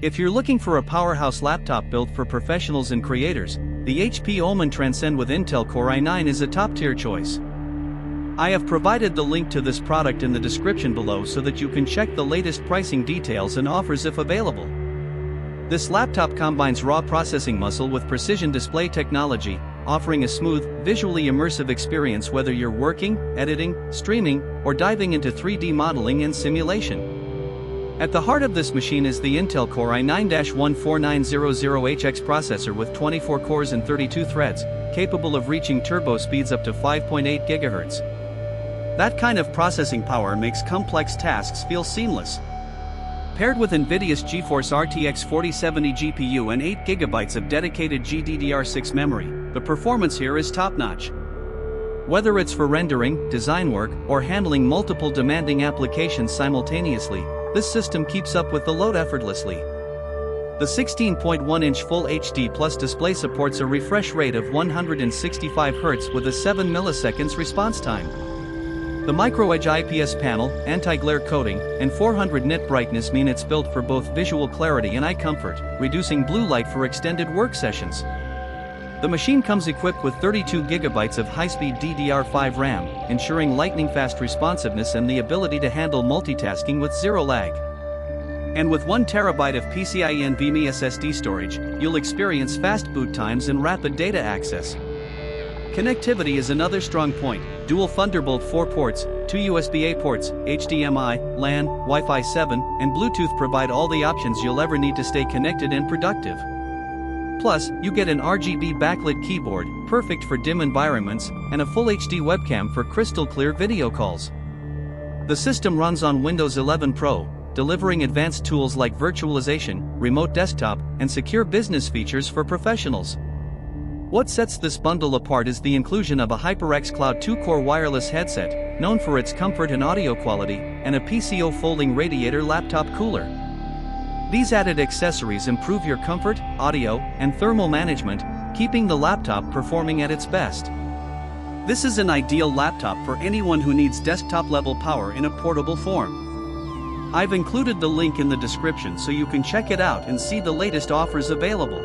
If you're looking for a powerhouse laptop built for professionals and creators, the HP OMEN Transcend with Intel Core i9 is a top-tier choice. I have provided the link to this product in the description below so that you can check the latest pricing details and offers if available. This laptop combines raw processing muscle with precision display technology, offering a smooth, visually immersive experience whether you're working, editing, streaming, or diving into 3D modeling and simulation. At the heart of this machine is the Intel Core i9-14900HX processor with 24 cores and 32 threads, capable of reaching turbo speeds up to 5.8 GHz. That kind of processing power makes complex tasks feel seamless. Paired with NVIDIA's GeForce RTX 4070 GPU and 8 GB of dedicated DDR5 memory, the performance here is top-notch. Whether it's for rendering, design work, or handling multiple demanding applications simultaneously, this system keeps up with the load effortlessly. The 16.1-inch Full HD Plus display supports a refresh rate of 165 Hz with a 7 milliseconds response time. The micro-edge IPS panel, anti-glare coating, and 400 nit brightness mean it's built for both visual clarity and eye comfort, reducing blue light for extended work sessions. The machine comes equipped with 32 GB of high-speed DDR5 RAM, ensuring lightning-fast responsiveness and the ability to handle multitasking with zero lag. And with 1 TB of PCIe NVMe SSD storage, you'll experience fast boot times and rapid data access. Connectivity is another strong point. Dual Thunderbolt 4 ports, 2 USB-A ports, HDMI, LAN, Wi-Fi 7, and Bluetooth provide all the options you'll ever need to stay connected and productive. Plus, you get an RGB backlit keyboard, perfect for dim environments, and a Full HD webcam for crystal-clear video calls. The system runs on Windows 11 Pro, delivering advanced tools like virtualization, remote desktop, and secure business features for professionals. What sets this bundle apart is the inclusion of a HyperX Cloud 2-core wireless headset, known for its comfort and audio quality, and a PCO folding radiator laptop cooler. These added accessories improve your comfort, audio, and thermal management, keeping the laptop performing at its best. This is an ideal laptop for anyone who needs desktop-level power in a portable form. I've included the link in the description so you can check it out and see the latest offers available.